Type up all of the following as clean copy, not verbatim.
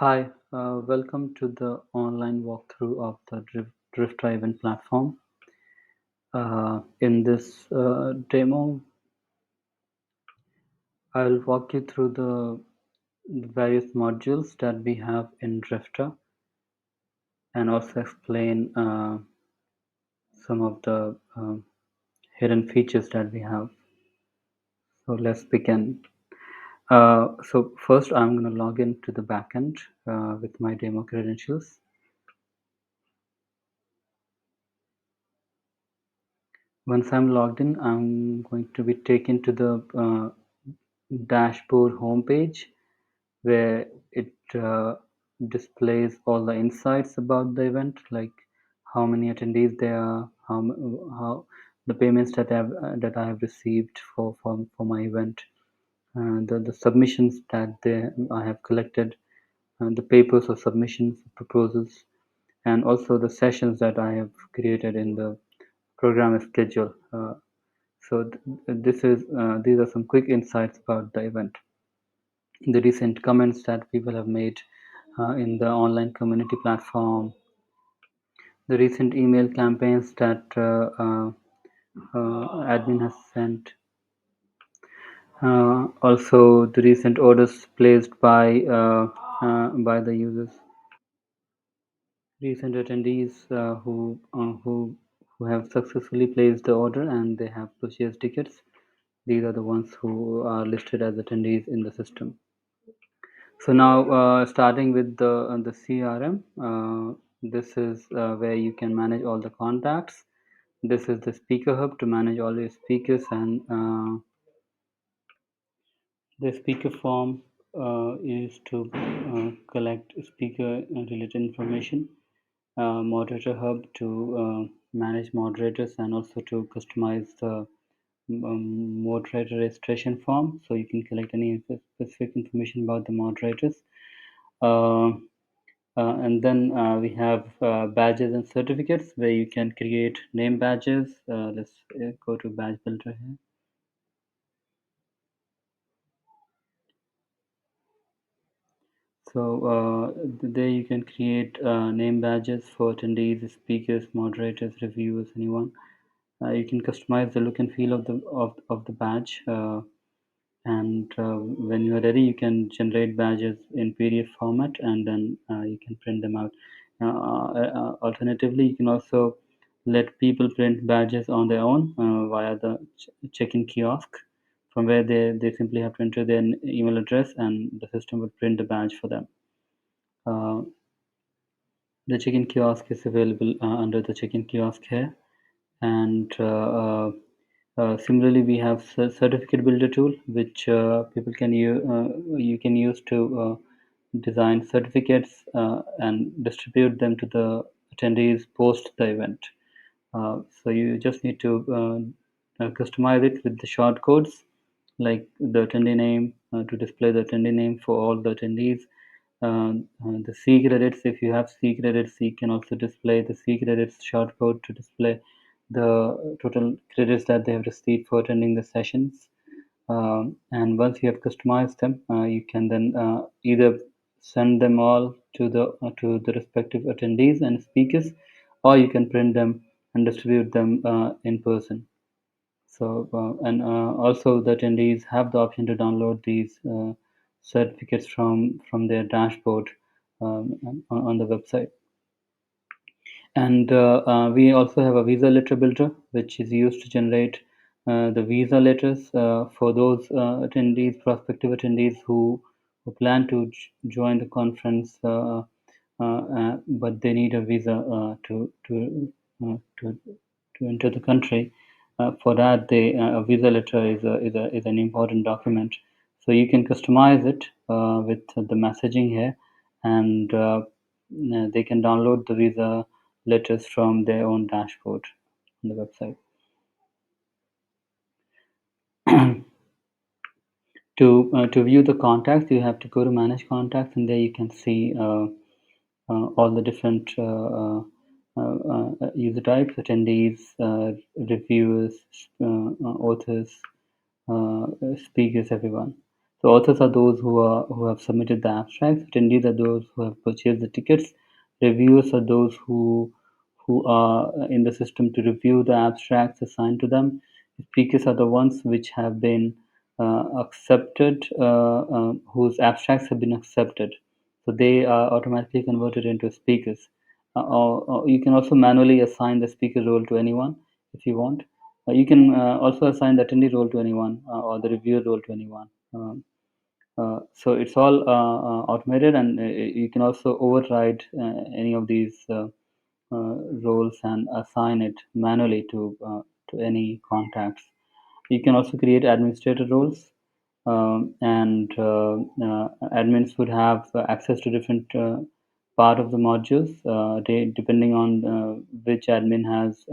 Hi, welcome to the online walkthrough of the Dryfta event platform. In this demo, I'll walk you through the various modules that we have in Dryfta and also explain some of the hidden features that we have. So let's begin. So first, I'm going to log into the backend with my demo credentials. Once I'm logged in, I'm going to be taken to the dashboard homepage where it displays all the insights about the event, like how many attendees there are, how the payments that I have received for my event, the submissions that I have collected, the papers of submissions, proposals, and also the sessions that I have created in the program schedule. These are some quick insights about the event. The recent comments that people have made in the online community platform, the recent email campaigns that admin has sent, also the recent orders placed by the users, recent attendees who have successfully placed the order and they have purchased tickets. These are the ones who are listed as attendees in the system. So now, starting with the CRM, this is where you can manage all the contacts. This is the speaker hub to manage all your speakers, and the speaker form is to collect speaker related information. Moderator hub to manage moderators and also to customize the moderator registration form, so you can collect any specific information about the moderators. Uh, and then we have badges and certificates where you can create name badges. Let's go to badge builder here. So there you can create name badges for attendees, speakers, moderators, reviewers, anyone. You can customize the look and feel of the badge. And when you are ready, you can generate badges in PDF format, and then you can print them out. Alternatively, you can also let people print badges on their own via the check-in kiosk, from where they simply have to enter their email address and the system will print the badge for them. Uh, the check-in kiosk is available under the check-in kiosk here, and similarly, we have certificate builder tool, which people can use. You can use to design certificates and distribute them to the attendees post the event. So you just need to customize it with the short codes, like the attendee name to display the attendee name for all the attendees. The C credits, if you have C credits, you can also display the C credits short code to display the total credits that they have received for attending the sessions. And once you have customized them, you can then either send them all to the respective attendees and speakers, or you can print them and distribute them in person. So and also the attendees have the option to download these certificates from their dashboard on the website. And we also have a visa letter builder, which is used to generate the visa letters for those attendees, prospective attendees who plan to join the conference, but they need a visa uh, to to enter the country. For that, a visa letter is an important document. So you can customize it with the messaging here, and they can download the visa letters from their own dashboard on the website. To view the contacts, you have to go to manage contacts, and there you can see all the different user types, attendees, reviewers, authors, speakers, everyone. So authors are those who have submitted the abstracts. Attendees are those who have purchased the tickets. Reviewers are those who are in the system to review the abstracts assigned to them. Speakers are the ones which have been accepted, whose abstracts have been accepted. So they are automatically converted into speakers. Or you can also manually assign the speaker role to anyone if you want. You can also assign the attendee role to anyone or the reviewer role to anyone. So it's all automated, and you can also override any of these roles and assign it manually to any contacts. You can also create administrator roles, and admins would have access to different part of the modules. Depending on which admin has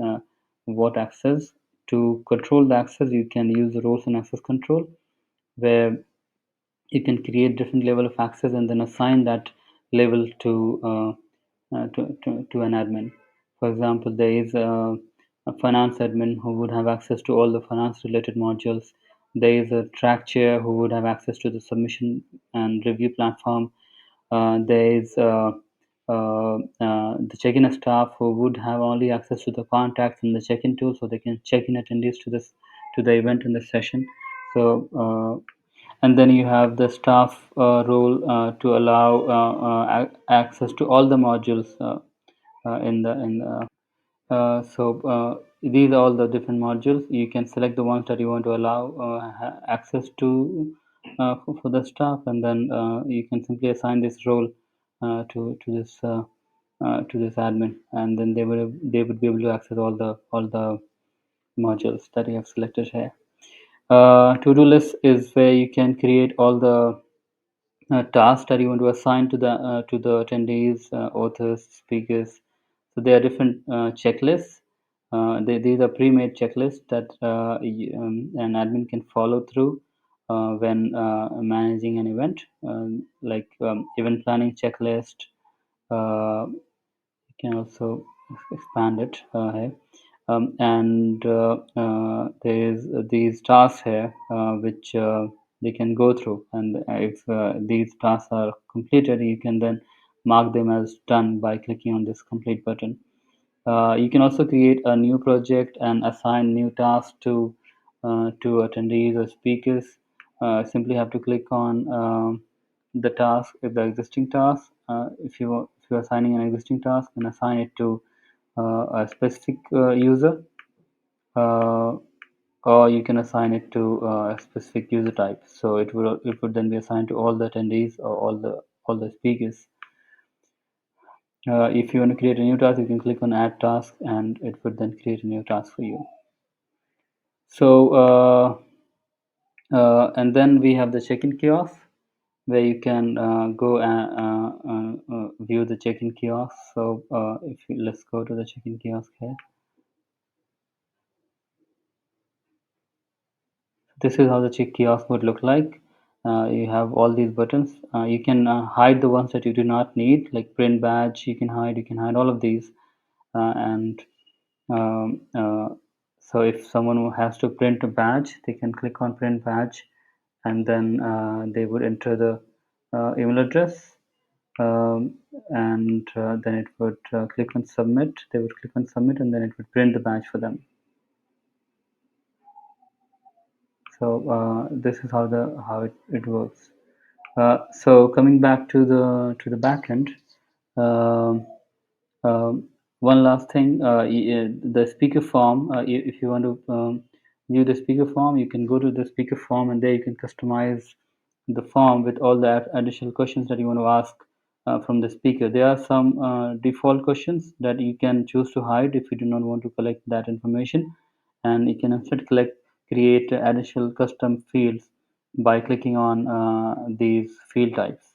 what access. To control the access, you can use the roles and access control, where you can create different level of access and then assign that level to an admin. For example, there is a finance admin who would have access to all the finance related modules. There is a track chair who would have access to the submission and review platform. There is the check-in staff who would have only access to the contacts and the check-in tool, so they can check in attendees to the event and the session. So and then you have the staff role to allow access to all the modules in the these are all the different modules. You can select the ones that you want to allow access to for the staff, and then you can simply assign this role to this admin, and then they would be able to access all the modules that you have selected here. To-do list is where you can create all the tasks that you want to assign to the attendees, authors, speakers. So there are different checklists. These are pre-made checklists that an admin can follow through when managing an event, like event planning checklist. You can also expand it here. And there's these tasks here which they can go through, and if these tasks are completed, you can then mark them as done by clicking on this complete button. You can also create a new project and assign new tasks to attendees or speakers. Simply have to click on the task, if the existing task, if you're assigning an existing task, and assign it to a specific user, uh, or you can assign it to a specific user type. So it would then be assigned to all the attendees or all the speakers. If you want to create a new task, you can click on add task, and it would then create a new task for you. So and then we have the check-in kiosk, where you can go and view the check-in kiosk. So let's go to the check-in kiosk here. This is how the check kiosk would look like. You have all these buttons. You can hide the ones that you do not need, like print badge. You can hide all of these. And so if someone who has to print a badge, they can click on print badge, and then they would enter the email address, and then it would click on submit. They would click on submit, and then it would print the badge for them. So this is how it works. So coming back to the back end, um, one last thing, the speaker form. If you want to view the speaker form, you can go to the speaker form, and there you can customize the form with all the additional questions that you want to ask from the speaker. There are some default questions that you can choose to hide if you do not want to collect that information, and you can instead create additional custom fields by clicking on these field types.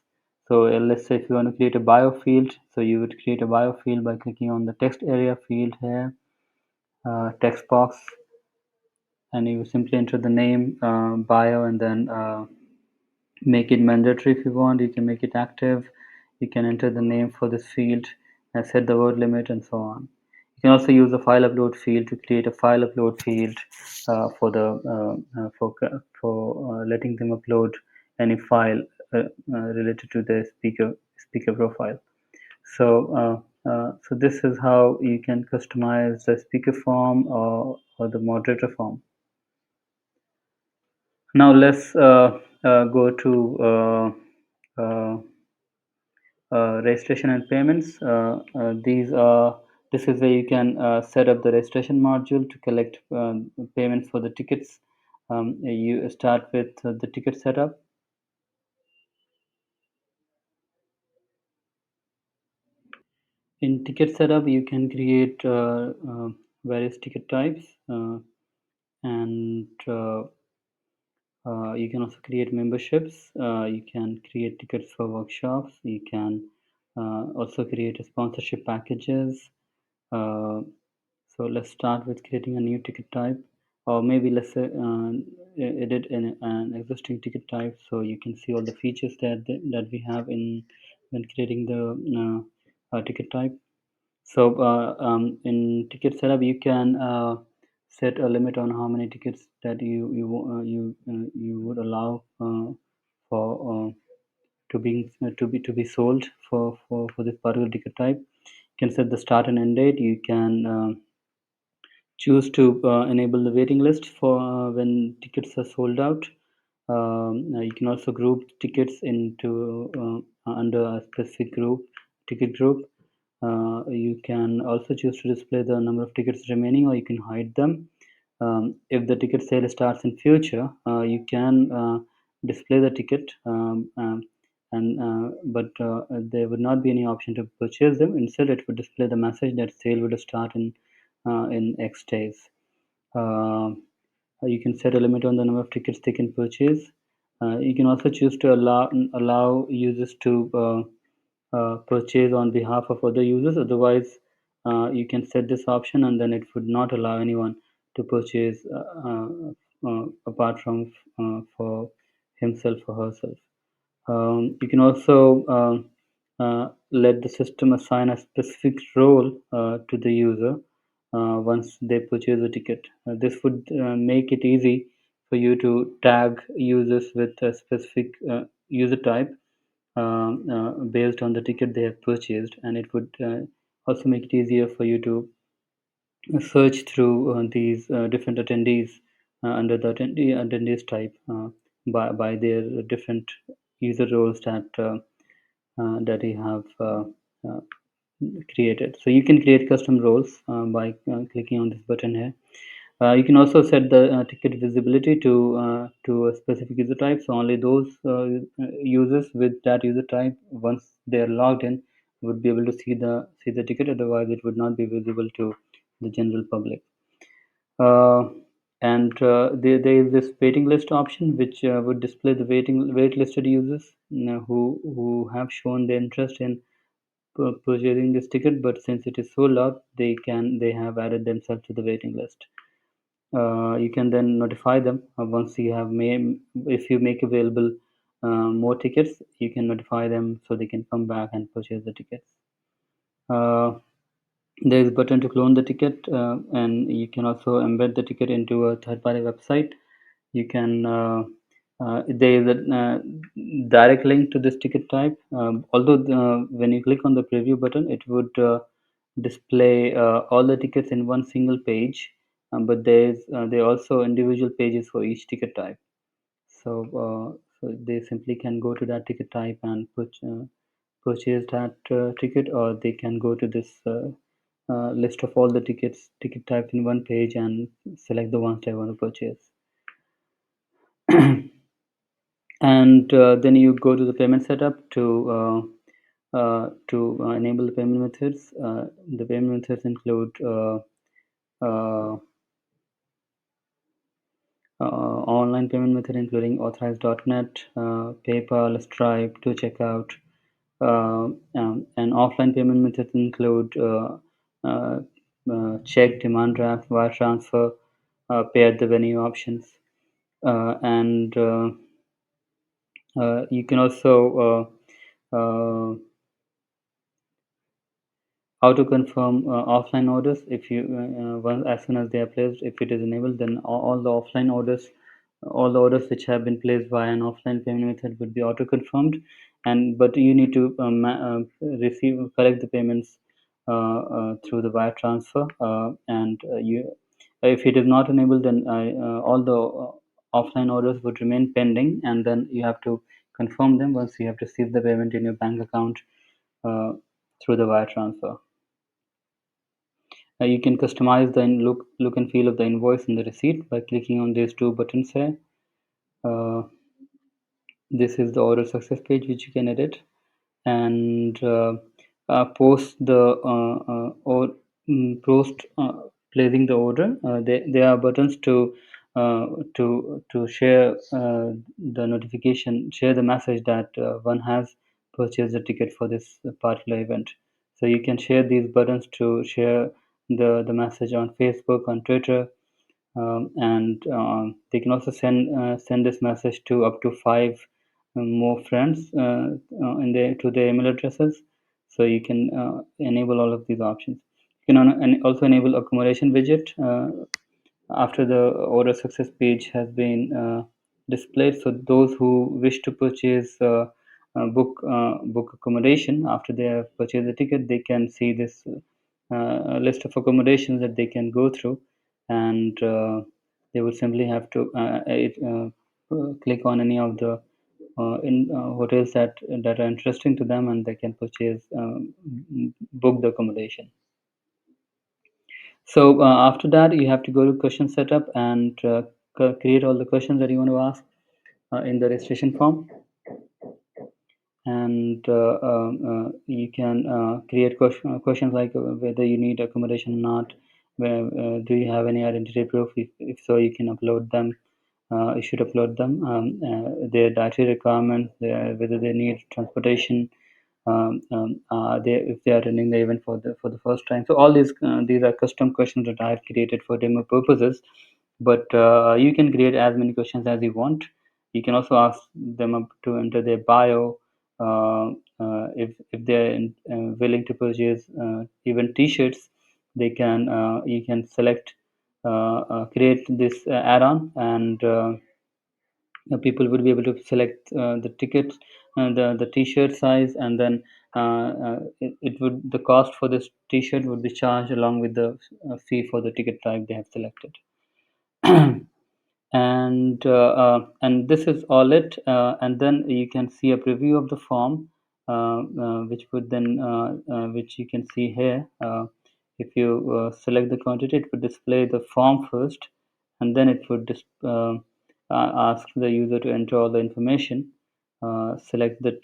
So let's say if you want to create a bio field, so you would create a bio field by clicking on the text area field here, text box, and you simply enter the name, bio, and then make it mandatory. If you want, you can make it active. You can enter the name for this field and set the word limit, and so on. You can also use the file upload field to create a file upload field for letting them upload any file related to the speaker profile. So this is how you can customize the speaker form or the moderator form. Now let's go to uh, registration and payments. This is where you can set up the registration module to collect payments for the tickets. You start with the ticket setup. In ticket setup, you can create various ticket types, and you can also create memberships. You can create tickets for workshops. You can also create sponsorship packages. Uh, so let's start with creating a new ticket type, or maybe let's edit an existing ticket type so you can see all the features that we have in when creating the ticket type. So in ticket setup, you can set a limit on how many tickets that you would allow for to be sold for this particular ticket type. You can set the start and end date. You can choose to enable the waiting list for when tickets are sold out. You can also group tickets into under a specific ticket group. You can also choose to display the number of tickets remaining, or you can hide them. If the ticket sale starts in future, you can display the ticket, and but there would not be any option to purchase them. Instead, it would display the message that sale would start in X days. Uh, you can set a limit on the number of tickets they can purchase. You can also choose to allow users to purchase on behalf of other users. Otherwise, you can set this option, and then it would not allow anyone to purchase apart from for himself or herself. You can also let the system assign a specific role to the user once they purchase a ticket. This would make it easy for you to tag users with a specific user type based on the ticket they have purchased, and it would also make it easier for you to search through these different attendees under the attendees type by their different user roles that you have uh, created. So you can create custom roles by clicking on this button here. You can also set the ticket visibility to a specific user type. So only those users with that user type, once they are logged in, would be able to see the ticket. Otherwise, it would not be visible to the general public. Uh, and there is this waiting list option, which would display the wait listed users who have shown their interest in purchasing this ticket, but since it is sold out, they have added themselves to the waiting list. You can then notify them once you have made, if you make available more tickets, you can notify them so they can come back and purchase the tickets. Uh, there is a button to clone the ticket, and you can also embed the ticket into a third-party website. You can there is a direct link to this ticket type. Although when you click on the preview button, it would display all the tickets in one single page, but there are also individual pages for each ticket type. So they simply can go to that ticket type and purchase that ticket, or they can go to this list of all the ticket types in one page and select the ones they want to purchase. And then you go to the payment setup to enable the payment methods. The payment methods include uh, online payment method including authorized.net, PayPal, Stripe, to checkout. And offline payment methods include uh, check, demand draft, wire transfer, pay at the venue options, and you can also how to confirm offline orders. If you as soon as they are placed, if it is enabled, then all the offline orders all the orders which have been placed via an offline payment method would be auto confirmed, and but you need to receive collect the payments through the wire transfer, and you if it is not enabled, then all the offline orders would remain pending, and then you have to confirm them once you have received the payment in your bank account uh, through the wire transfer. You can customize the look and feel of the invoice and the receipt by clicking on these two buttons here. Uh, this is the order success page which you can edit, and post the or post placing the order. There are buttons uh, to share the notification, share the message that one has purchased a ticket for this particular event. So you can share these buttons to share the message on Facebook, on Twitter, and they can also send this message to up to five more friends in their to their email addresses. So you can enable all of these options. You can and also enable accommodation widget after the order success page has been displayed. So those who wish to purchase book accommodation after they have purchased the ticket, they can see this list of accommodations that they can go through, and they would simply have to click on any of the in hotels that are interesting to them, and they can purchase book the accommodation. So after that, you have to go to question setup and create all the questions that you want to ask in the registration form, and you can create questions like whether you need accommodation or not. Where do you have any identity proof? If so, you can upload them. You should upload them. Their dietary requirements, whether they need transportation, if they are attending the event for the first time. So all these are custom questions that I have created for demo purposes, but you can create as many questions as you want. You can also ask them up to enter their bio, if they're willing to purchase even T-shirts. They can you can select create this add-on, and people would be able to select the tickets, the t-shirt size, and then it would the cost for this t-shirt would be charged along with the fee for the ticket type they have selected. And this is all it, and then you can see a preview of the form, which would then which you can see here. If you select the quantity, it would display the form first, and then it would ask the user to enter all the information, select the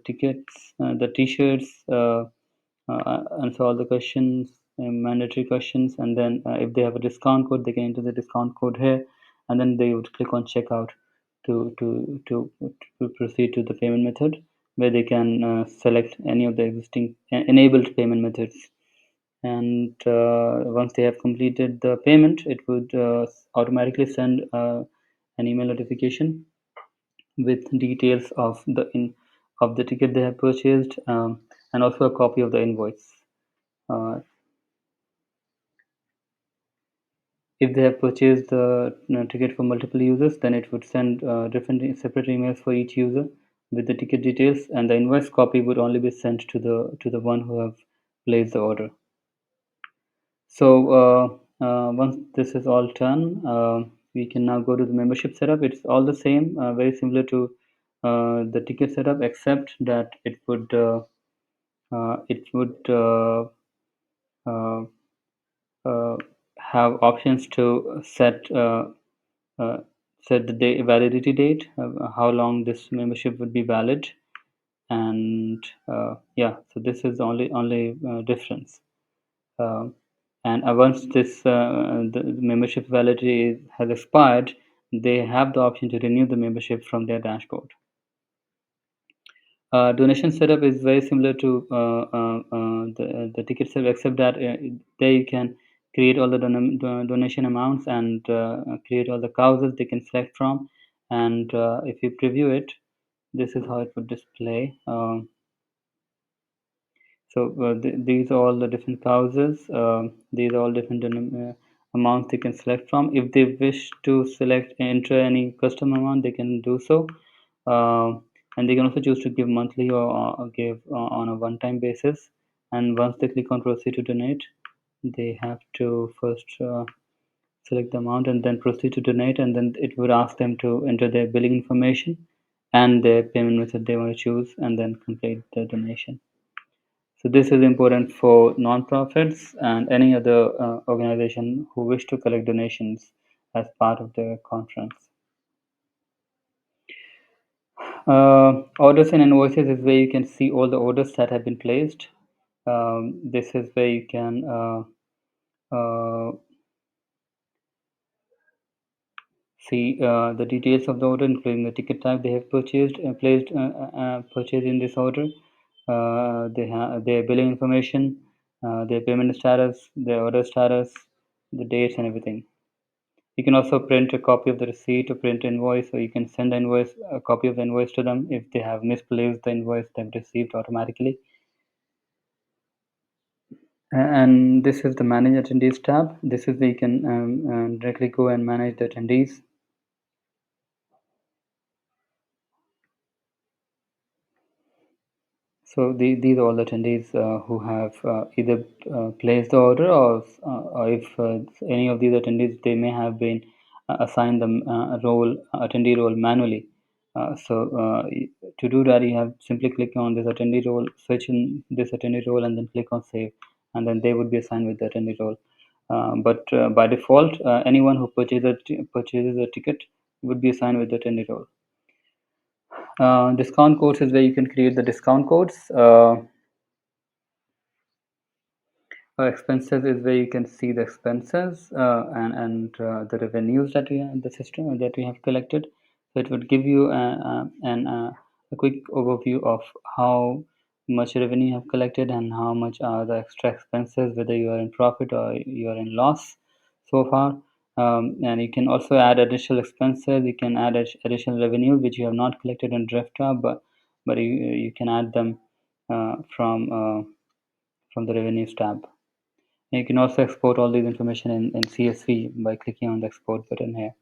tickets, the t-shirts, answer all the questions, mandatory questions, and then if they have a discount code, they can enter the discount code here, and then they would click on checkout to proceed to the payment method, where they can select any of the existing enabled payment methods. And once they have completed the payment, it would automatically send an email notification with details of the ticket they have purchased, and also a copy of the invoice. Uh, if they have purchased the ticket for multiple users, then it would send different separate emails for each user with the ticket details, and the invoice copy would only be sent to the one who have placed the order. So once this is all done, we can now go to the membership setup. It's all the same, very similar to the ticket setup, except that it would uh, uh, have options to uh, set the validity date, how long this membership would be valid, and yeah. So this is the only difference. Um, and once the membership validity has expired, they have the option to renew the membership from their dashboard. Donation setup is very similar to the ticket setup, except that there you can create all the donation amounts, and create all the causes they can select from. And if you preview it, this is how it would display. So these are all the different causes. These are all different amounts they can select from. If they wish to select enter any custom amount, they can do so. Uh, and they can also choose to give monthly or give on a one-time basis. And once they click on proceed to donate, they have to first select the amount and then proceed to donate, and then it would ask them to enter their billing information and their payment method they want to choose, and then complete the donation. So this is important for nonprofits and any other organization who wish to collect donations as part of the conference. Orders and invoices is where you can see all the orders that have been placed. This is where you can see the details of the order, including the ticket type they have purchased in this order. They have their billing information, their payment status, their order status, the dates, and everything. You can also print a copy of the receipt or print invoice, or you can send a copy of the invoice to them if they have misplaced the invoice they've received automatically. And this is the Manage Attendees tab. This is where you can directly go and manage the attendees. So these are all the attendees who have either placed the order, or if any of these attendees, they may have been assigned the attendee role manually. To do that, you have simply click on this attendee role, switch in this attendee role, and then click on save, and then they would be assigned with the attendee role. But by default, anyone who purchases a ticket would be assigned with the attendee role. Discount codes is where you can create the discount codes. Expenses is where you can see the expenses and the revenues that we have, the system that we have collected. So it would give you a quick overview of how much revenue you have collected and how much are the extra expenses, whether you are in profit or you are in loss so far. And you can also add additional expenses. You can add additional revenue which you have not collected in Dryfta, but you can add them from the revenues tab. You can also export all these information in CSV by clicking on the export button here.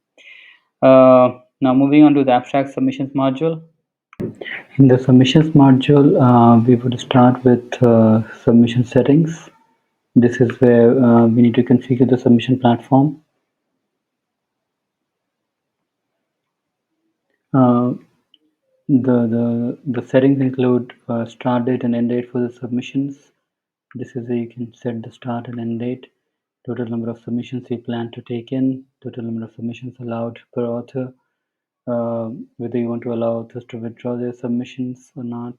Now moving on to the abstract submissions module. In the submissions module, we would start with submission settings. This is where we need to configure the submission platform. Uh, the settings include start date and end date for the submissions. This is where you can set the start and end date, total number of submissions you plan to take in, total number of submissions allowed per author, whether you want to allow authors to withdraw their submissions or not.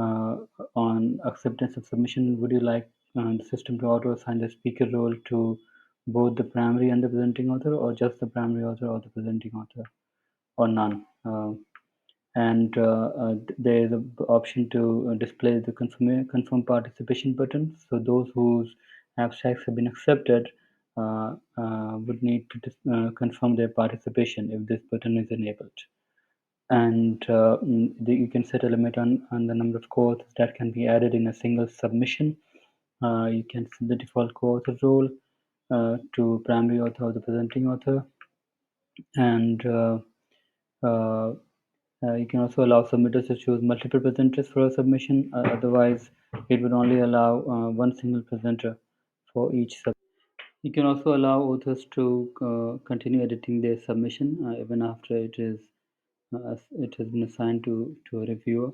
Uh, on acceptance of submission, would you like the system to auto assign the speaker role to both the primary and the presenting author, or just the primary author or the presenting author, or none? And there is an option to display the confirm participation button. So those whose abstracts have been accepted would need to confirm their participation if this button is enabled. And you can set a limit on the number of co-authors that can be added in a single submission. You can set the default co-author role to primary author or the presenting author, and uh, you can also allow submitters to choose multiple presenters for a submission. Otherwise, it would only allow one single presenter for each sub. You can also allow authors to continue editing their submission even after it has been assigned to a reviewer.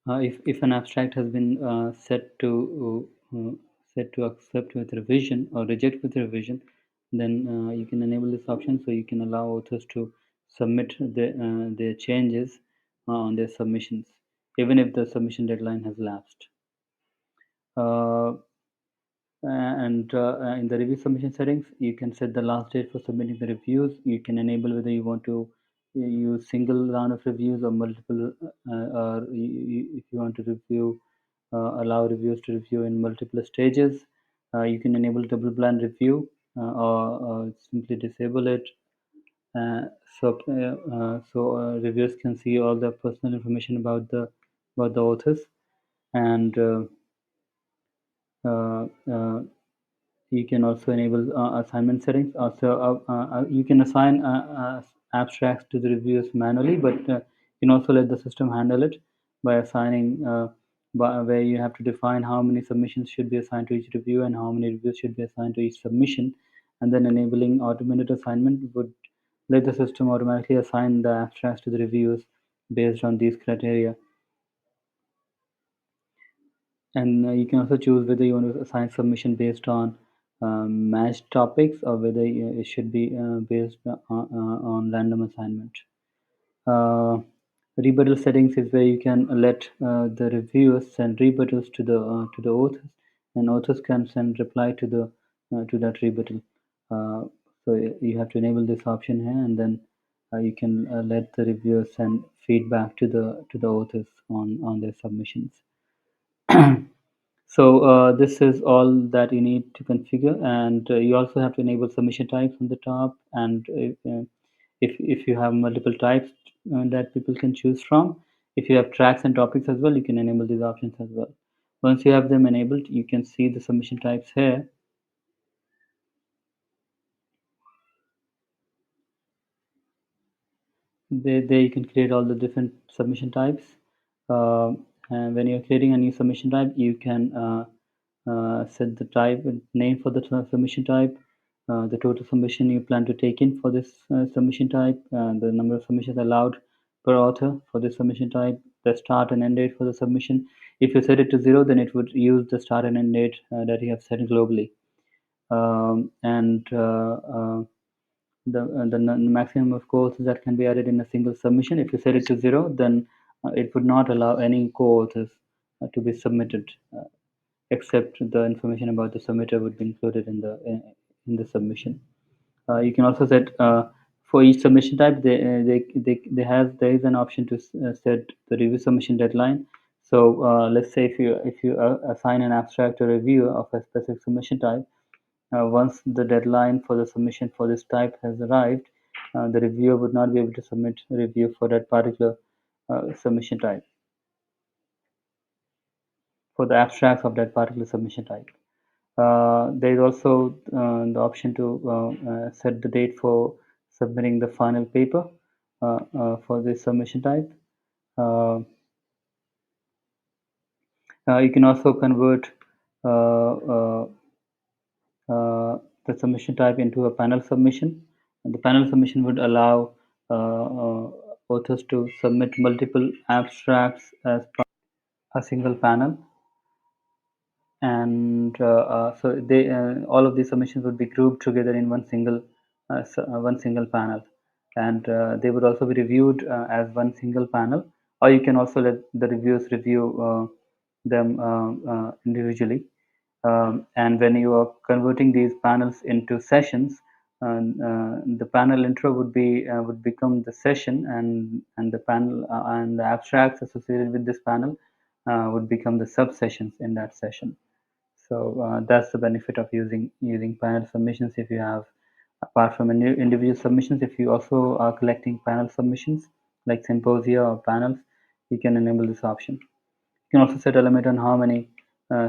If an abstract has been set to accept with revision or reject with revision, then you can enable this option, so you can allow authors to submit their changes on their submissions, even if the submission deadline has lapsed. Uh, and in the review submission settings, you can set the last date for submitting the reviews. You can enable whether you want to use single round of reviews or multiple, or if you want to allow reviewers to review in multiple stages. You can enable double blind review, or simply disable it. Uh, so reviewers can see all the personal information about the authors, and uh, uh, You can also enable assignment settings. You can assign abstracts to the reviewers manually, but you can also let the system handle it by assigning, where you have to define how many submissions should be assigned to each review and how many reviews should be assigned to each submission. And then enabling automated assignment would let the system automatically assign the abstracts to the reviewers based on these criteria. And you can also choose whether you want to assign submission based on matched topics, or whether it should be based on random assignment. Uh, Rebuttal settings is where you can let the reviewers send rebuttals to the authors, and authors can send reply to that rebuttal. Uh, so you have to enable this option here, and then you can let the reviewers send feedback to the authors on their submissions. So this is all that you need to configure, and you also have to enable submission types on the top. And if you have multiple types that people can choose from, if you have tracks and topics as well, you can enable these options as well. Once you have them enabled, you can see the submission types here. There you can create all the different submission types. Uh, and when you're creating a new submission type, you can set the type and name for the submission type, the total submission you plan to take in for this submission type, the number of submissions allowed per author for this submission type, the start and end date for the submission. If you set it to 0, then it would use the start and end date that you have set globally. And the maximum of co-authors that can be added in a single submission. If you set it to 0, then it would not allow any co-authors to be submitted, except the information about the submitter would be included in the submission. You can also set for each submission type. There is an option to set the review submission deadline. So let's say if you assign an abstract to review of a specific submission type, once the deadline for the submission for this type has arrived, the reviewer would not be able to submit a review for that particular submission type, for the abstracts of that particular submission type. There is also the option to set the date for submitting the final paper for this submission type. Uh, you can also convert uh, uh, the submission type into a panel submission. And the panel submission would allow authors to submit multiple abstracts as part of a single panel. And so all of these submissions would be grouped together in one single panel, and they would also be reviewed as one single panel, or you can also let the reviewers review them individually. And when you are converting these panels into sessions, the panel intro would become the session, and the panel and the abstracts associated with this panel would become the sub sessions in that session. So that's the benefit of using panel submissions. If you have, apart from individual submissions, if you also are collecting panel submissions like symposia or panels, you can enable this option. You can also set a limit on how many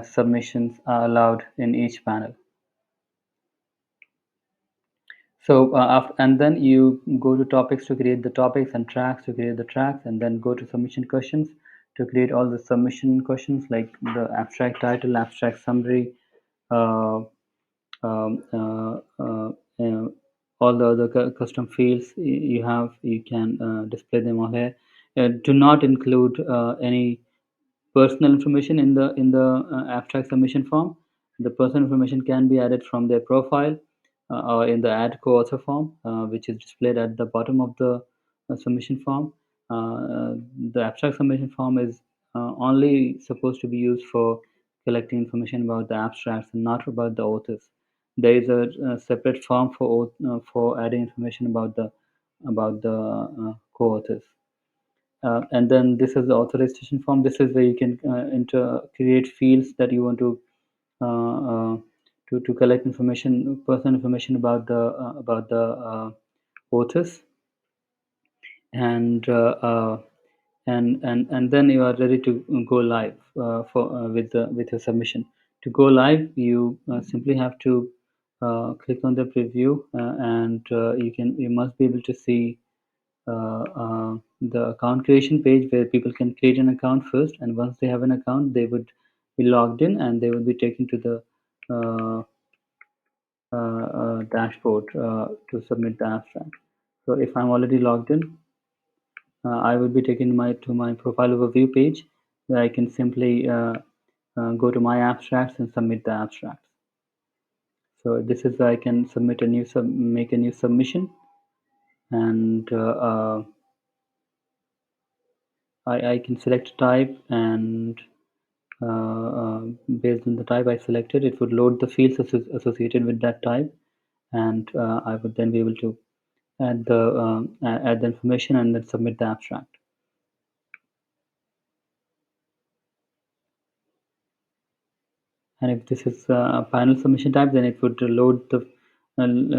submissions are allowed in each panel. So and then you go to topics to create the topics, and tracks to create the tracks, and then go to submission questions to create all the submission questions like the abstract title, abstract summary, uh, um, uh, uh, uh, all the other custom fields you have. You can display them all here. Do not include any personal information in the abstract submission form. The personal information can be added from their profile or in the add co-author form, which is displayed at the bottom of the submission form. The abstract submission form is only supposed to be used for collecting information about the abstracts and not about the authors. There is a separate form for adding information about the co-authors. And then this is the authorization form. This is where you can create fields that you want uh, uh, to collect information, personal information about the authors, and and then you are ready to go live with your submission. To go live, you simply have to click on the preview, and you must be able to see the account creation page where people can create an account first, and once they have an account, they would be logged in and they will be taken to the uh, dashboard to submit the abstract. So if I'm already logged in, I will be taken to my profile overview page where I can simply go to my abstracts and submit the abstracts. So this is where I can make a new submission, and I can select type, and based on the type I selected, it would load the fields associated with that type, and I would then be able to add the information and then submit the abstract. And if this is a panel submission type, then it would load the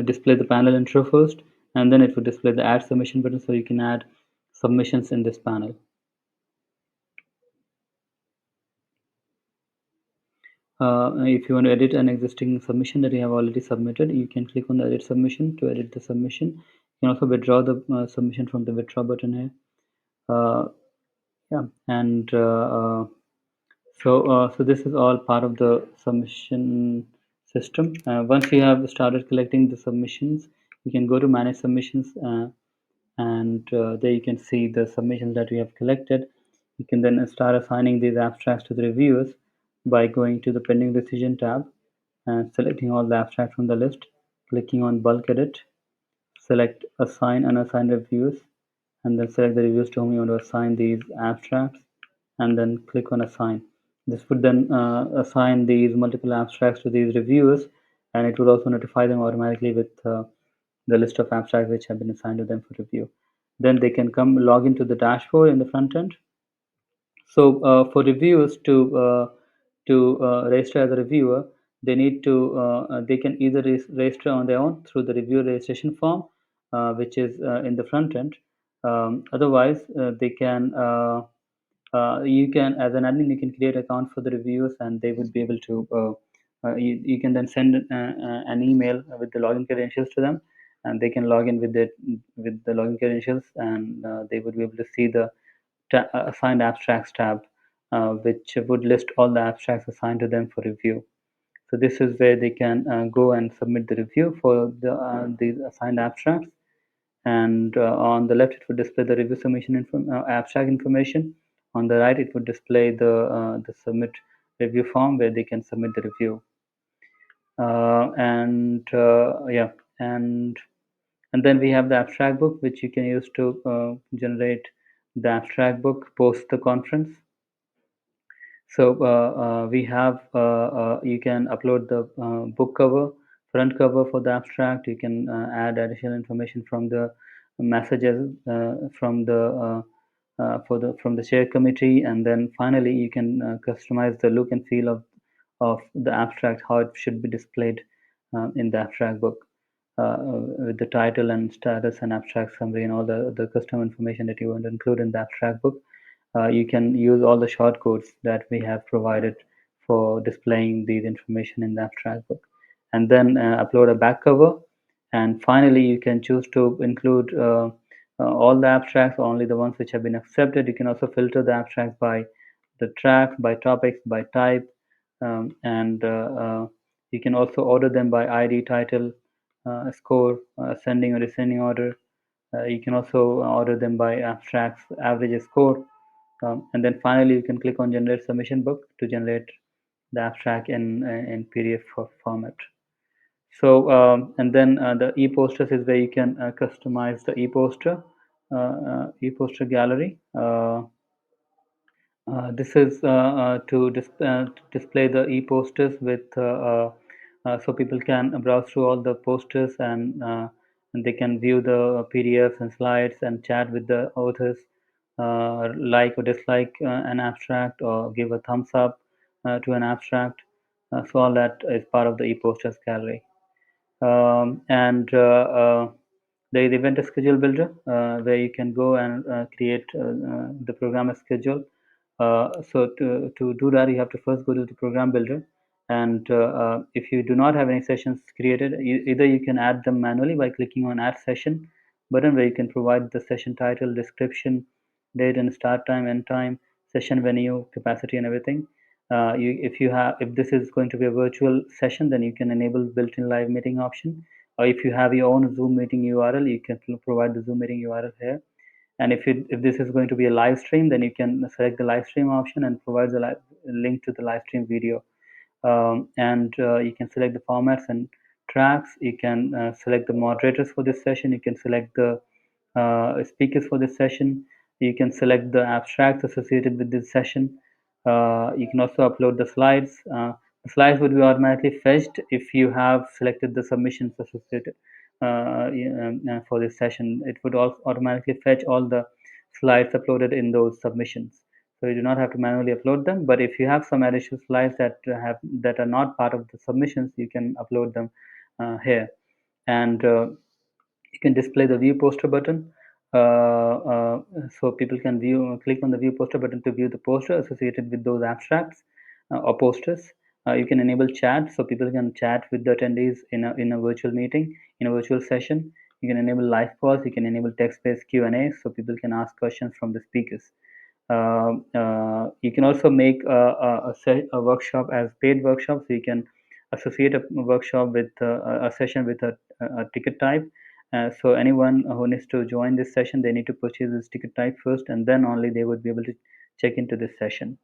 display the panel intro first, and then it would display the add submission button, so you can add submissions in this panel. If you want to edit an existing submission that you have already submitted, you can click on the edit submission to edit the submission. You can also withdraw the submission from the withdraw button here. Yeah, and so this is all part of the submission system. Once you have started collecting the submissions, you can go to manage submissions, and there you can see the submissions that you have collected. You can then start assigning these abstracts to the reviewers by going to the pending decision tab and selecting all the abstracts from the list, clicking on bulk edit, select assign unassigned reviews, and then select the reviews to whom you want to assign these abstracts, and then click on assign. This would then assign these multiple abstracts to these reviewers, and it would also notify them automatically with the list of abstracts which have been assigned to them for review. Then they can come log into the dashboard in the front end. So for reviewers to register as a reviewer, they can either register on their own through the reviewer registration form, which is in the front end. Otherwise, they can you can, as an admin, you can create account for the reviewers, and they would be able to you can then send an email with the login credentials to them, and they can log in with the login credentials, and they would be able to see the assigned abstracts tab, which would list all the abstracts assigned to them for review. So this is where they can go and submit the review for these assigned abstracts. And on the left, it would display the review submission abstract information. On the right, it would display the submit review form where they can submit the review. And yeah, and and then we have the abstract book, which you can use to generate the abstract book post the conference. So we have you can upload the book cover, front cover for the abstract. You can add additional information from the messages from the from the chair committee, and then finally you can customize the look and feel of the abstract, how it should be displayed in the abstract book, with the title and status and abstract summary and all the custom information that you want to include in the abstract book. You can use all the shortcodes that we have provided for displaying these information in the abstract book, and then upload a back cover. And finally, you can choose to include all the abstracts, or only the ones which have been accepted. You can also filter the abstracts by the tracks, by topics, by type, and you can also order them by ID, title, score, ascending or descending order. You can also order them by abstracts, average score, and then finally you can click on generate submission book to generate the abstract in PDF format. So and then the e-posters is where you can customize the e-poster gallery. This is to display the e-posters with so people can browse through all the posters, and they can view the PDFs and slides and chat with the authors, like or dislike an abstract, or give a thumbs up to an abstract. So all that is part of the e-posters gallery. And there is event schedule builder, where you can go and create the program schedule. So to do that, you have to first go to the program builder, And if you do not have any sessions created, either you can add them manually by clicking on Add Session button, where you can provide the session title, description, date and start time, end time, session venue, capacity, and everything. If this is going to be a virtual session, then you can enable built-in live meeting option. Or if you have your own Zoom meeting URL, you can provide the Zoom meeting URL here. And if this is going to be a live stream, then you can select the live stream option and provide the link to the live stream video. And you can select the formats and tracks. You can select the moderators for this session. You can select the speakers for this session. You can select the abstracts associated with this session. You can also upload the slides. The slides would be automatically fetched if you have selected the submissions associated for this session. It would also automatically fetch all the slides uploaded in those submissions. So you do not have to manually upload them. But if you have some additional slides that are not part of the submissions, you can upload them here. And you can display the view poster button. So people can click on the view poster button to view the poster associated with those abstracts or posters. You can enable chat, so people can chat with the attendees in a virtual meeting, in a virtual session. You can enable live calls. You can enable text-based Q&A, so people can ask questions from the speakers. You can also make a workshop as paid workshop, so you can associate a workshop with a session with a ticket type. So anyone who needs to join this session, they need to purchase this ticket type first, and then only they would be able to check into this session.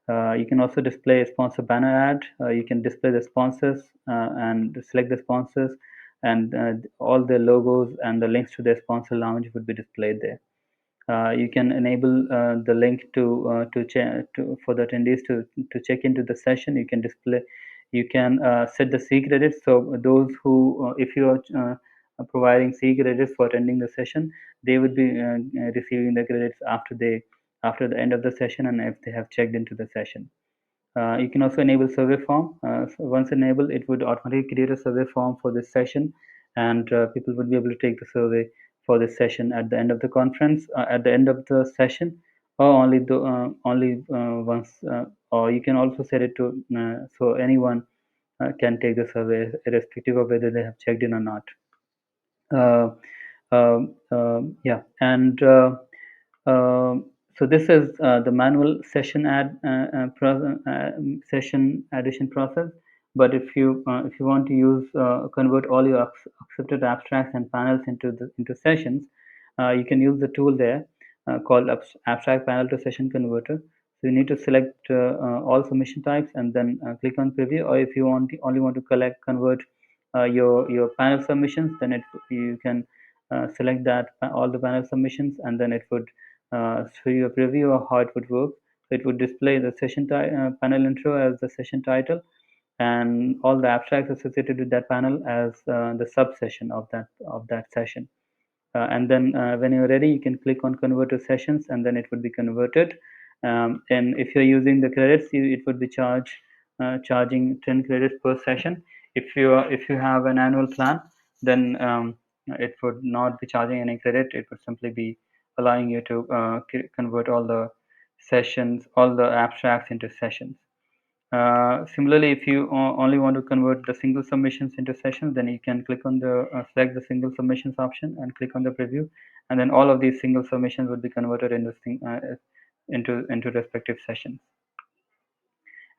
You can also display a sponsor banner ad. You can display the sponsors and select the sponsors, and all the logos and the links to their sponsor lounge would be displayed there. You can enable the link for the attendees to check into the session. You can display, you can set the C credits. So those who, if you are providing C credits for attending the session, they would be receiving the credits after the end of the session, and if they have checked into the session. You can also enable survey form. So once enabled, it would automatically create a survey form for this session, and people would be able to take the survey for this session at the end of the conference, at the end of the session, or only once. Or you can also set it to so anyone can take the survey, irrespective of whether they have checked in or not. Uh, yeah, and so this is the manual session addition process. But if you want to use convert all your accepted abstracts and panels into sessions, you can use the tool there called abstract panel to session converter. So you need to select all submission types and then click on preview. Or if you only want to convert your panel submissions, then you can select that all the panel submissions, and then it would show you a preview of how it would work. So it would display the panel intro as the session title, and all the abstracts associated with that panel as the subsession of that session. And then when you're ready, you can click on convert to sessions, and then it would be converted. And if you're using the credits, it would be charging 10 credits per session. If you have an annual plan, then it would not be charging any credit. It would simply be allowing you to convert all the sessions, all the abstracts into sessions. Similarly, if you only want to convert the single submissions into sessions, then you can click on the select the single submissions option and click on the preview, and then all of these single submissions would be converted into respective sessions.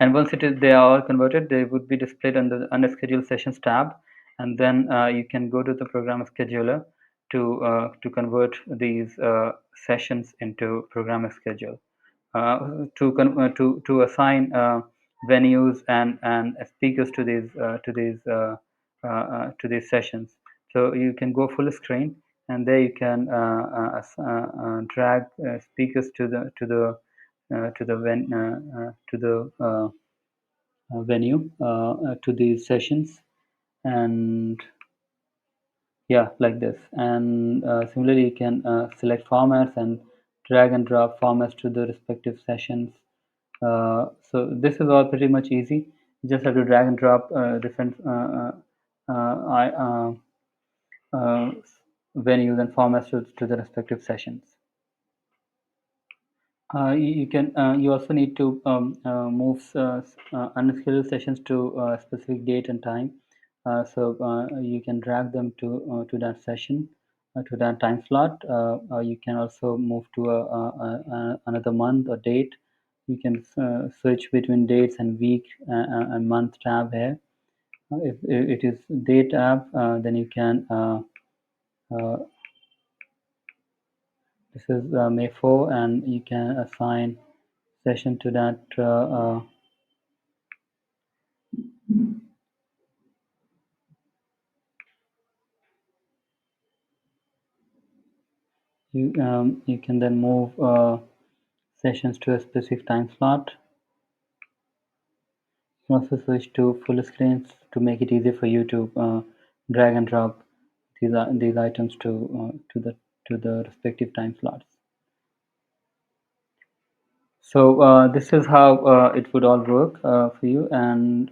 And once they are all converted, they would be displayed under the unscheduled sessions tab, and then you can go to the program scheduler to convert these sessions into program schedule. To assign venues and speakers to these sessions. So you can go full screen, and there you can drag speakers to the venue to these sessions, and yeah, like this. And similarly, you can select formats and drag and drop formats to the respective sessions. So this is all pretty much easy. You just have to drag and drop different I, venues and formats to the respective sessions. You can. You also need to move unscheduled sessions to a specific date and time. So you can drag them to that session, to that time slot. You can also move to another month or date. You can switch between dates and week and month tab here. If it is date tab, then you can. Uh, this is May 4, and you can assign session to that. You can then move sessions to a specific time slot. You can also switch to full screens to make it easier for you to drag and drop these items to the respective time slots. So this is how it would all work for you, and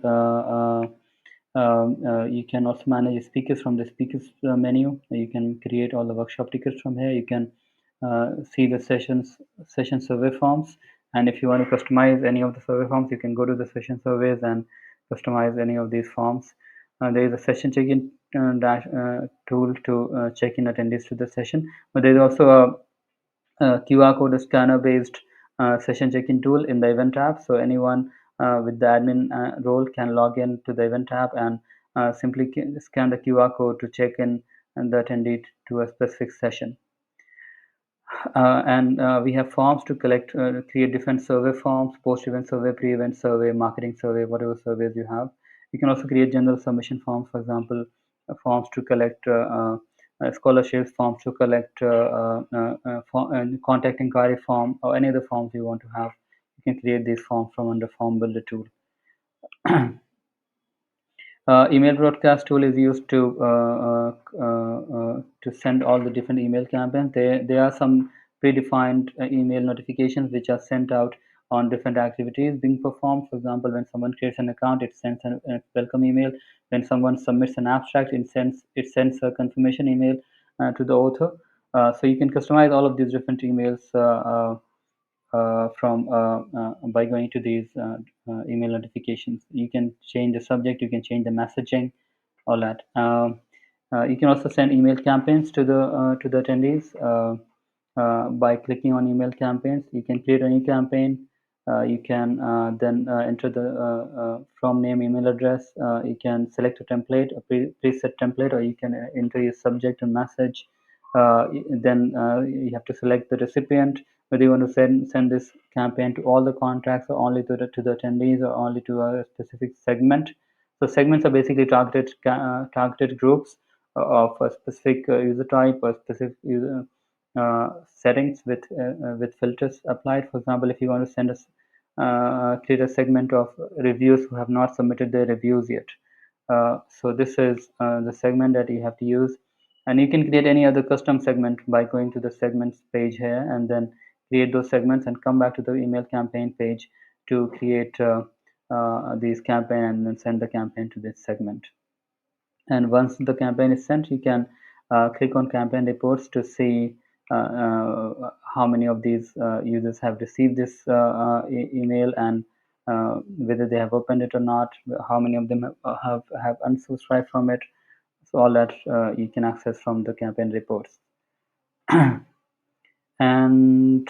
you can also manage speakers from the speakers menu. You can create all the workshop tickets from here. You can see the session survey forms, and if you want to customize any of the survey forms, you can go to the session surveys and customize any of these forms. There is a session check-in tool to check in attendees to the session, but there is also a QR code scanner based session check-in tool in the event app. So anyone with the admin role can log in to the event app and simply scan the QR code to check in and the attendee to a specific session. And we have forms to create different survey forms: post-event survey, pre-event survey, marketing survey, whatever surveys you have. You can also create general submission forms, for example, forms to collect scholarships, forms to collect contact inquiry form, or any other forms you want to have. You can create these forms from under Form Builder tool. Email broadcast tool is used to send all the different email campaigns. There are some predefined email notifications which are sent out on different activities being performed. For example, when someone creates an account, it sends a welcome email. When someone submits an abstract, it sends a confirmation email to the author. So you can customize all of these different emails from by going to these email notifications. You can change the subject, you can change the messaging, all that. You can also send email campaigns to the attendees by clicking on email campaigns. You can create a new campaign. You can then enter the from name email address. You can select a template, a preset template, or you can enter your subject and message. Then you have to select the recipient, whether you want to send this campaign to all the contacts or only to the attendees or only to a specific segment. So segments are basically targeted groups of a specific user type or specific user settings with filters applied. For example, if you want to send us create a segment of reviews who have not submitted their reviews yet. So this is the segment that you have to use, and you can create any other custom segment by going to the segments page here and then create those segments and come back to the email campaign page to create these campaign and then send the campaign to this segment. And once the campaign is sent, you can click on campaign reports to see how many of these users have received this email and whether they have opened it or not, how many of them have unsubscribed from it. So all that you can access from the campaign reports. And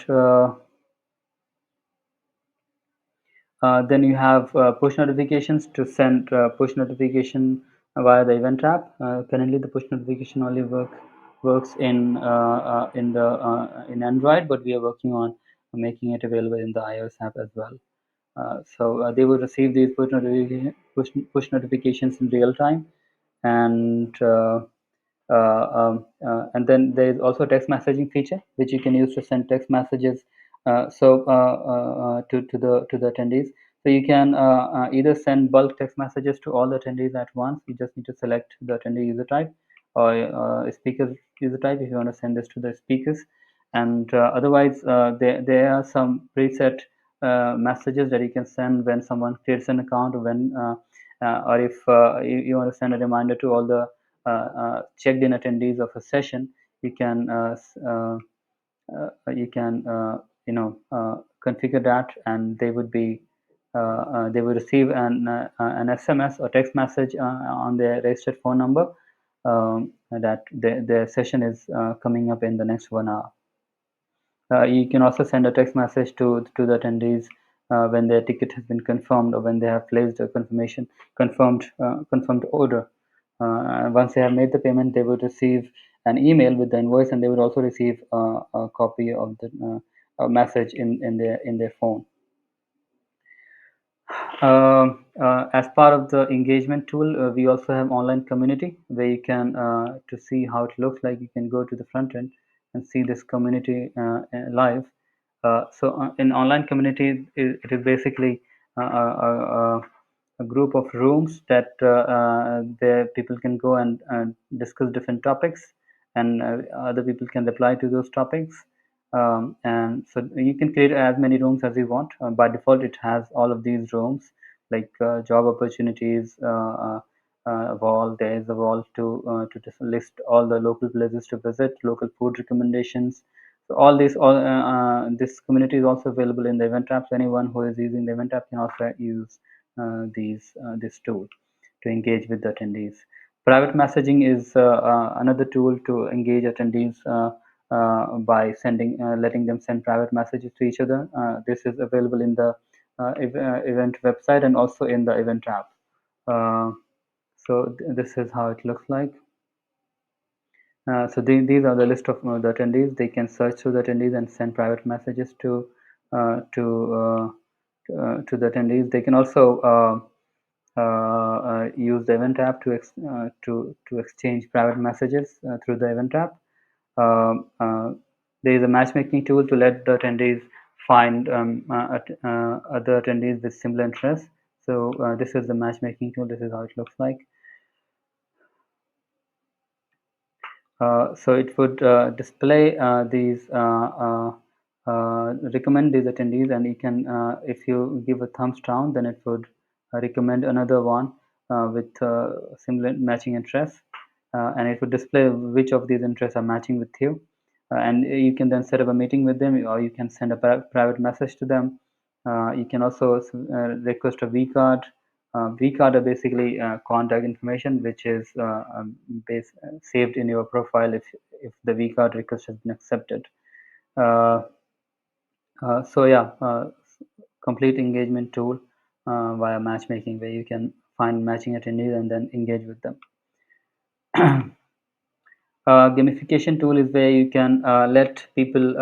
then you have push notifications to send push notification via the event app. Currently, the push notification only works in Android, but we are working on making it available in the iOS app as well. So they will receive these push notifications in real time, and and then there is also a text messaging feature which you can use to send text messages to the attendees. So you can either send bulk text messages to all the attendees at once. You just need to select the attendee user type or speaker user type if you want to send this to the speakers. And otherwise, there are some preset messages that you can send when someone creates an account, or if you want to send a reminder to all the checked-in attendees of a session. You can configure that, and they would receive an SMS or text message on their registered phone number, that their session is coming up in the next 1 hour. You can also send a text message to the attendees when their ticket has been confirmed, or when they have placed a confirmed order. Once they have made the payment, they would receive an email with the invoice, and they would also receive a copy of the message in their phone. As part of the engagement tool, we also have online community, where you can, to see how it looks like, you can go to the front end and see this community live. So in online community, it is basically a group of rooms that there people can go and discuss different topics, and other people can reply to those topics. And so you can create as many rooms as you want. By default, it has all of these rooms, like job opportunities, wall. There is a wall to just list all the local places to visit, local food recommendations. So all this community is also available in the event app. So anyone who is using the event app can also use this tool to engage with the attendees. Private messaging is another tool to engage attendees by letting them send private messages to each other. This is available in the event website, and also in the event app. Uh, this is how it looks like. These are the list of the attendees. They can search through the attendees and send private messages uh, to uh, to the attendees. They can also use the event app to exchange private messages through the event app. There is a matchmaking tool to let the attendees find other attendees with similar interests. So this is the matchmaking tool. This is how it looks like. So it would display recommend these attendees, and you can, if you give a thumbs down, then it would recommend another one with similar matching interests, and it would display which of these interests are matching with you. And you can then set up a meeting with them, or you can send a private message to them. You can also request a V card. V card are basically contact information, which is saved in your profile if the V card request has been accepted. Uh, so yeah, complete engagement tool via matchmaking, where you can find matching attendees and then engage with them. Gamification tool is where you can let people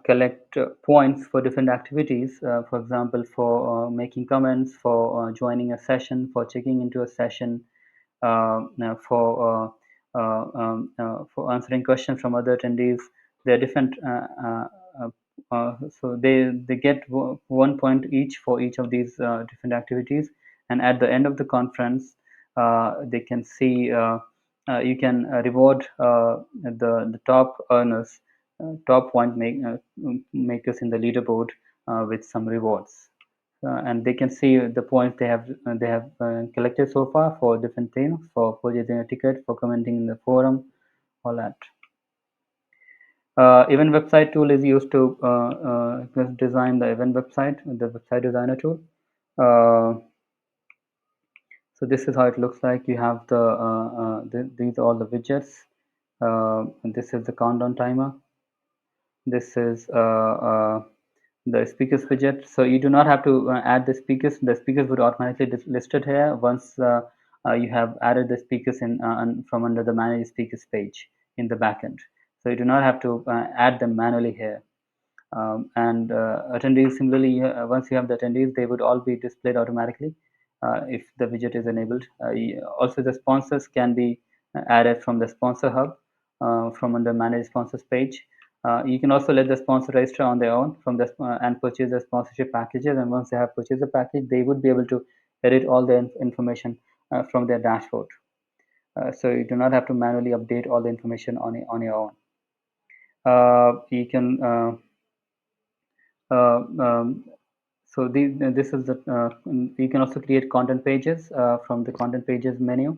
collect points for different activities. For example, for making comments, for joining a session, for checking into a session, for answering questions from other attendees. There are different. So they get 1 point each for each of these different activities, and at the end of the conference, they can see. You can reward the top earners, top makers in the leaderboard with some rewards, and they can see the points they have collected so far for different things, for purchasing a ticket, for commenting in the forum, all that. Event website tool is used to design the event website, the website designer tool. So this is how it looks like. You have these are all the widgets. And this is the countdown timer. This is the speakers widget. So you do not have to add the speakers. The speakers would automatically listed here once you have added the speakers from under the manage speakers page in the backend. So you do not have to add them manually here. And attendees, similarly, once you have the attendees, they would all be displayed automatically if the widget is enabled. Also, the sponsors can be added from the sponsor hub from under manage sponsors page. You can also let the sponsor register on their own from and purchase the sponsorship packages. And once they have purchased the package, they would be able to edit all the information from their dashboard. So you do not have to manually update all the information on your own. You can so this is the you can also create content pages from the content pages menu.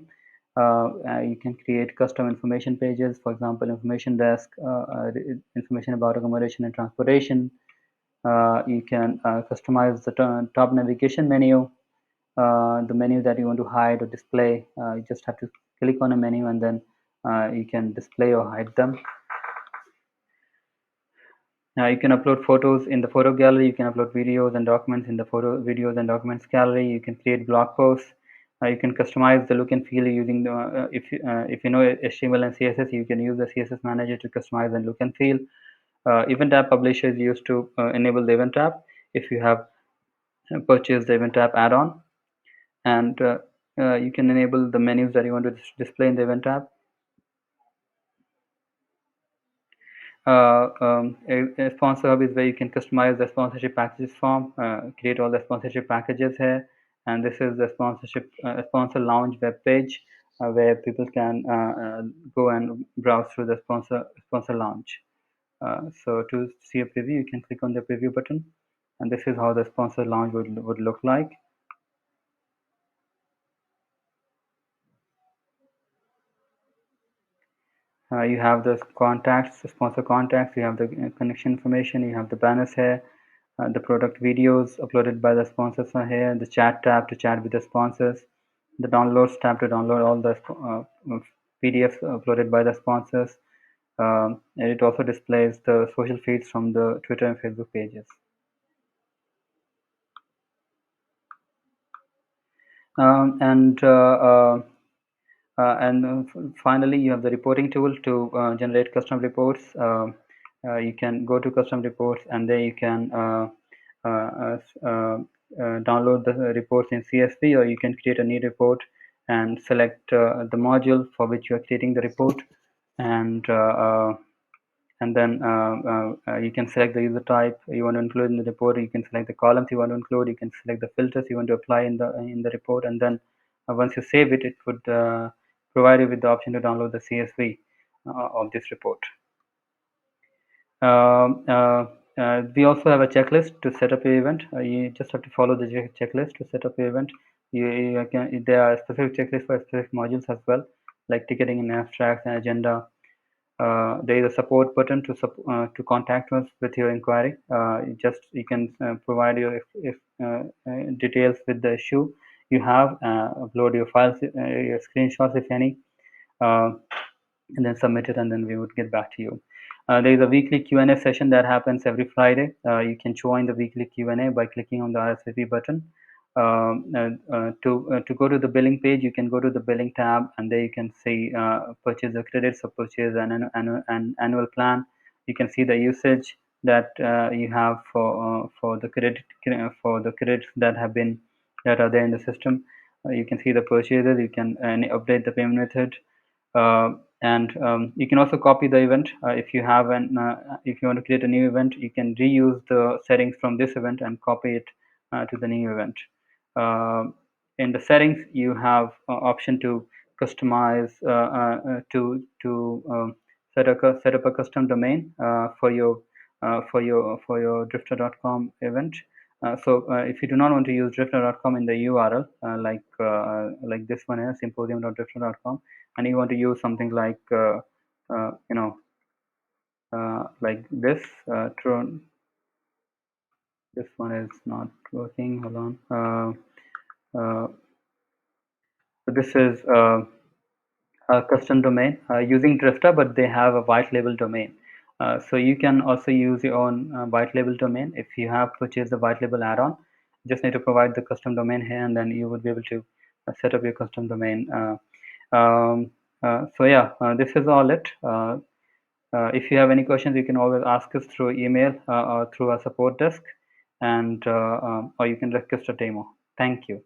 You can create custom information pages, for example, information desk, information about accommodation and transportation. You can customize the top navigation menu, the menu that you want to hide or display. You just have to click on a menu and then you can display or hide them. Now you can upload photos in the photo gallery. You can upload videos and documents in the photo, videos and documents gallery. You can create blog posts. You can customize the look and feel using the if you know HTML and CSS, you can use the CSS manager to customize the look and feel. Event app publisher is used to enable the event app if you have purchased the event app add-on, and you can enable the menus that you want to display in the event app. A sponsor hub is where you can customize the sponsorship packages form, create all the sponsorship packages here, and this is the sponsorship sponsor lounge web page where people can go and browse through the sponsor lounge. So to see a preview, you can click on the preview button, and this is how the sponsor lounge would look like. You have the contacts, the sponsor contacts, you have the connection information, you have the banners here, the product videos uploaded by the sponsors are here, the chat tab to chat with the sponsors, the downloads tab to download all the PDFs uploaded by the sponsors, and it also displays the social feeds from the Twitter and Facebook pages. And finally, you have the reporting tool to generate custom reports. You can go to custom reports, and there you can download the reports in CSV, or you can create a new report and select the module for which you are creating the report, and then you can select the user type you want to include in the report. You can select the columns you want to include. You can select the filters you want to apply in the report, and then once you save it, it would provide you with the option to download the CSV of this report. We also have a checklist to set up your event. You just have to follow the checklist to set up your event. There are specific checklists for specific modules as well, like ticketing and abstracts and agenda. There is a support button to contact us with your inquiry. You can provide your details with the issue you have, upload your files, your screenshots if any, and then submit it, and then we would get back to you. There is a weekly Q&A session that happens every Friday. You can join the weekly Q&A by clicking on the RSVP button. To go to the billing page, you can go to the billing tab, and there you can see purchase the credits or purchase an annual plan. You can see the usage that you have for the credits that are there in the system. You can see the purchases. You can update the payment method. And you can also copy the event. If you want to create a new event, you can reuse the settings from this event and copy it to the new event. In the settings, you have option to customize to set up a custom domain for your Dryfta.com event. If you do not want to use Dryfta.com in the URL, like this one here, symposium.dryfta.com, and you want to use something like like this, this one is not working. Hold on. So this is a custom domain using Dryfta, but they have a white label domain. So you can also use your own white label domain if you have purchased the white label add-on. Just need to provide the custom domain here, and then you would be able to set up your custom domain. So yeah, this is all it. If you have any questions, you can always ask us through email or through our support desk, and or you can request a demo. Thank you.